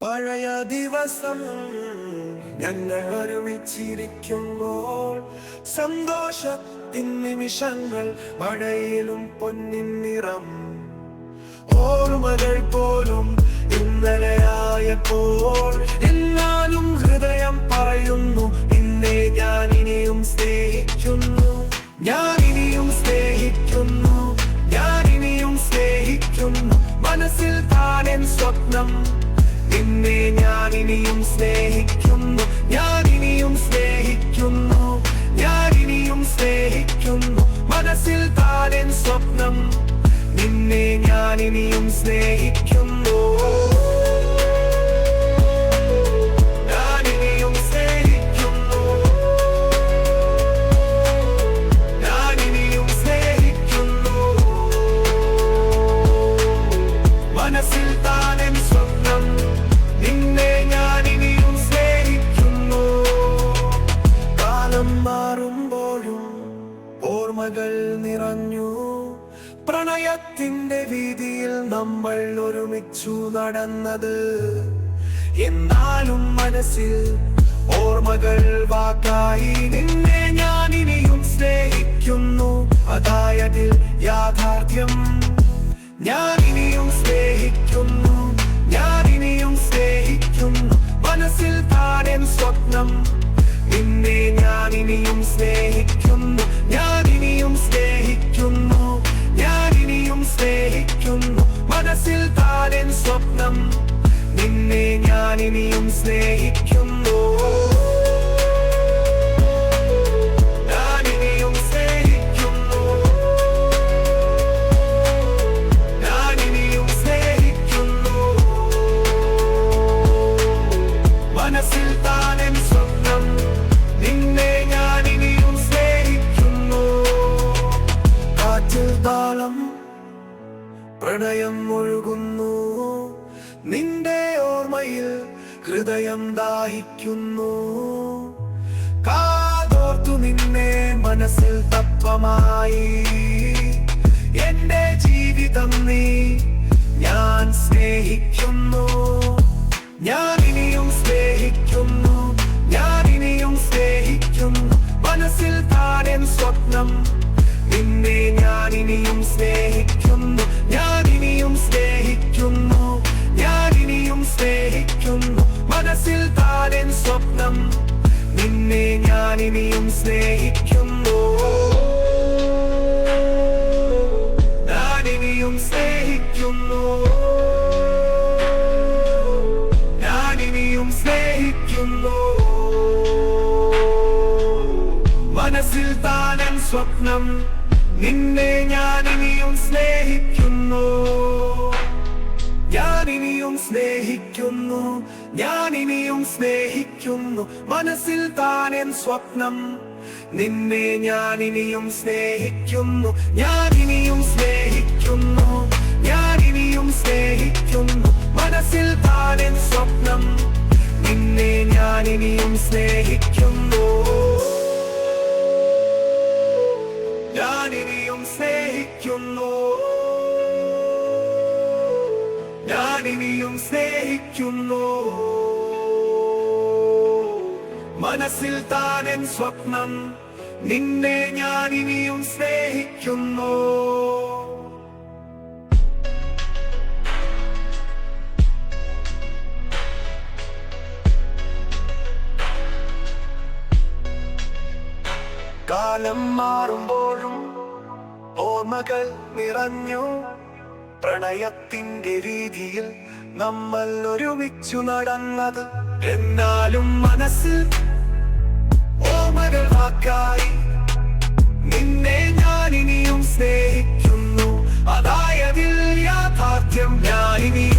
പഴയ ദിവസം ഞങ്ങൾ ഒരുമിച്ചിരിക്കുമ്പോൾ സന്തോഷത്തിൻ നിമിഷങ്ങൾ മഴയിലും പൊന്നിൻ നിറം ഓർമ്മകൾ പോലും ഇന്നലെയായപ്പോൾ എന്നാലും ഹൃദയം പറയുന്നു നിന്നെ ഞാൻ ഇനിയും സ്നേഹിക്കുന്നു, ഞാൻ ഇനിയും സ്നേഹിക്കുന്നു, ഞാൻ ഇനിയും സ്നേഹിക്കുന്നു. മനസ്സിൽ താനെൻ സ്വപ്നം നിന്നെ ഞാൻ ഇനിയും സ്നേഹിക്കുന്നു, ഞാൻ ഇനിയും സ്നേഹിക്കുന്നു, ഞാൻ ഇനിയും സ്നേഹിക്കുന്നു. മനസ്സിൽ താനെൻ സ്വപ്നം നിന്നെ ഞാൻ ഇനിയും സ്നേഹിക്കുന്നു. മനസ്സിൽ താനെൻ സ്വപ്നം നിന്നെ ഞാൻ ഇനിയും സ്നേഹിക്കുന്നു. കാലം മാറുമ്പോഴും ഓർമ്മകൾ നിറഞ്ഞു, പ്രണയത്തിന്റെ വീതിയിൽ നമ്മൾ ഒരുമിച്ചു നടന്നത്. എന്നാലും മനസ്സിൽ ഓർമ്മകൾ വാക്കായി നിന്നെ ഞാൻ ഇനിയും സ്നേഹിക്കുന്നു. അതായതിൽ യാഥാർത്ഥ്യം ഞാൻ ഇനിയും സ്നേഹിക്കുന്നു, ഞാൻ ഇനിയും സ്നേഹിക്കുന്നു. മനസ്സിൽ താനെൻ സ്വപ്നം നിന്നെ ഞാൻ ഇനിയും സ്നേഹിക്കുന്നു, ഞാൻ ഇനിയും സ്നേഹിക്കുന്നു, ഞാൻ ഇനിയും സ്നേഹിക്കുന്നു. മനസ്സിൽ താനെൻ സ്വപ്നം നിന്നെ ഞാൻ ഇനിയും സ്നേഹിക്കുന്നു. മനസ്സിൽ താനെൻ സ്വപ്നം നിന്നെ ഞാൻ ഇനിയും സ്നേഹിക്കുന്നു. കാറ്റിൽ താളം പ്രണയം ഒഴുകുന്നു, നിന്റെ ഓർമ്മയിൽ ഹൃദയം ദാഹിക്കുന്നു. കാതോർത്തു നിന്നെ മനസ്സിൽ തത്വമായി എന്റെ ജീവിതം നീ ഞാൻ സ്നേഹിക്കുന്നു, ഞാൻ ഇനിയും സ്നേഹിക്കുന്നു, ഞാൻ ഇനിയും സ്നേഹിക്കുന്നു. മനസ്സിൽ താനെൻ സ്വപ്നം നിന്നെ ഞാൻ ഇനിയും സ്നേഹിക്കുന്നു, ഞാൻ ഇനിയും സ്നേഹിക്കുന്നു, ഞാൻ ഇനിയും സ്നേഹിക്കുന്നു. മനസ്സിൽ താനെൻ സ്വപ്നം നിന്നെ ഞാൻ ഇനിയും സ്നേഹിക്കുന്നു, ഞാൻ ഇനിയും സ്നേഹിക്കുന്നു, സ്നേഹിക്കുന്നു. മനസ്സിൽ താനെൻ സ്വപ്നം നിന്നെ ഞാൻ ഇനിയും സ്നേഹിക്കുന്നു, ഞാൻ ഇനിയും സ്നേഹിക്കുന്നു, ഞാൻ ഇനിയും സ്നേഹിക്കുന്നു. മനസ്സിൽ താനെൻ സ്വപ്നം നിന്നെ ഞാൻ ഇനിയും സ്നേഹിക്കുന്നു, ഞാൻ ഇനിയും സ്നേഹിക്കുന്നു, ഞാൻ ഇനിയും സ്നേഹിക്കുന്നു. മനസ്സിൽ താനെൻ സ്വപ്നം നിന്നെ ഞാൻ ഇനിയും സ്നേഹിക്കുന്നു, ഞാൻ ഇനിയും സ്നേഹിക്കുന്നു, ഞാൻ ഇനിയും സ്നേഹിക്കുന്നു. മനസ്സിൽ താനെൻ സ്വപ്നം നിന്നെ ഞാൻ ഇനിയും സ്നേഹിക്കുന്നു. കാലം മാറുമ്പോഴും ഓർമ്മകൾ നിറഞ്ഞു, പ്രണയത്തിന്റെ രീതിയിൽ നമ്മൾ ഒരുമിച്ചു നടന്നത്. എന്നാലും മനസ്സിൽ ഓർമ്മകൾ വാക്കായി നിന്നെ ഞാൻ ഇനിയും സ്നേഹിക്കുന്നു. അതായതിൽ യാഥാർത്ഥ്യം ഞാൻ ഇനിയും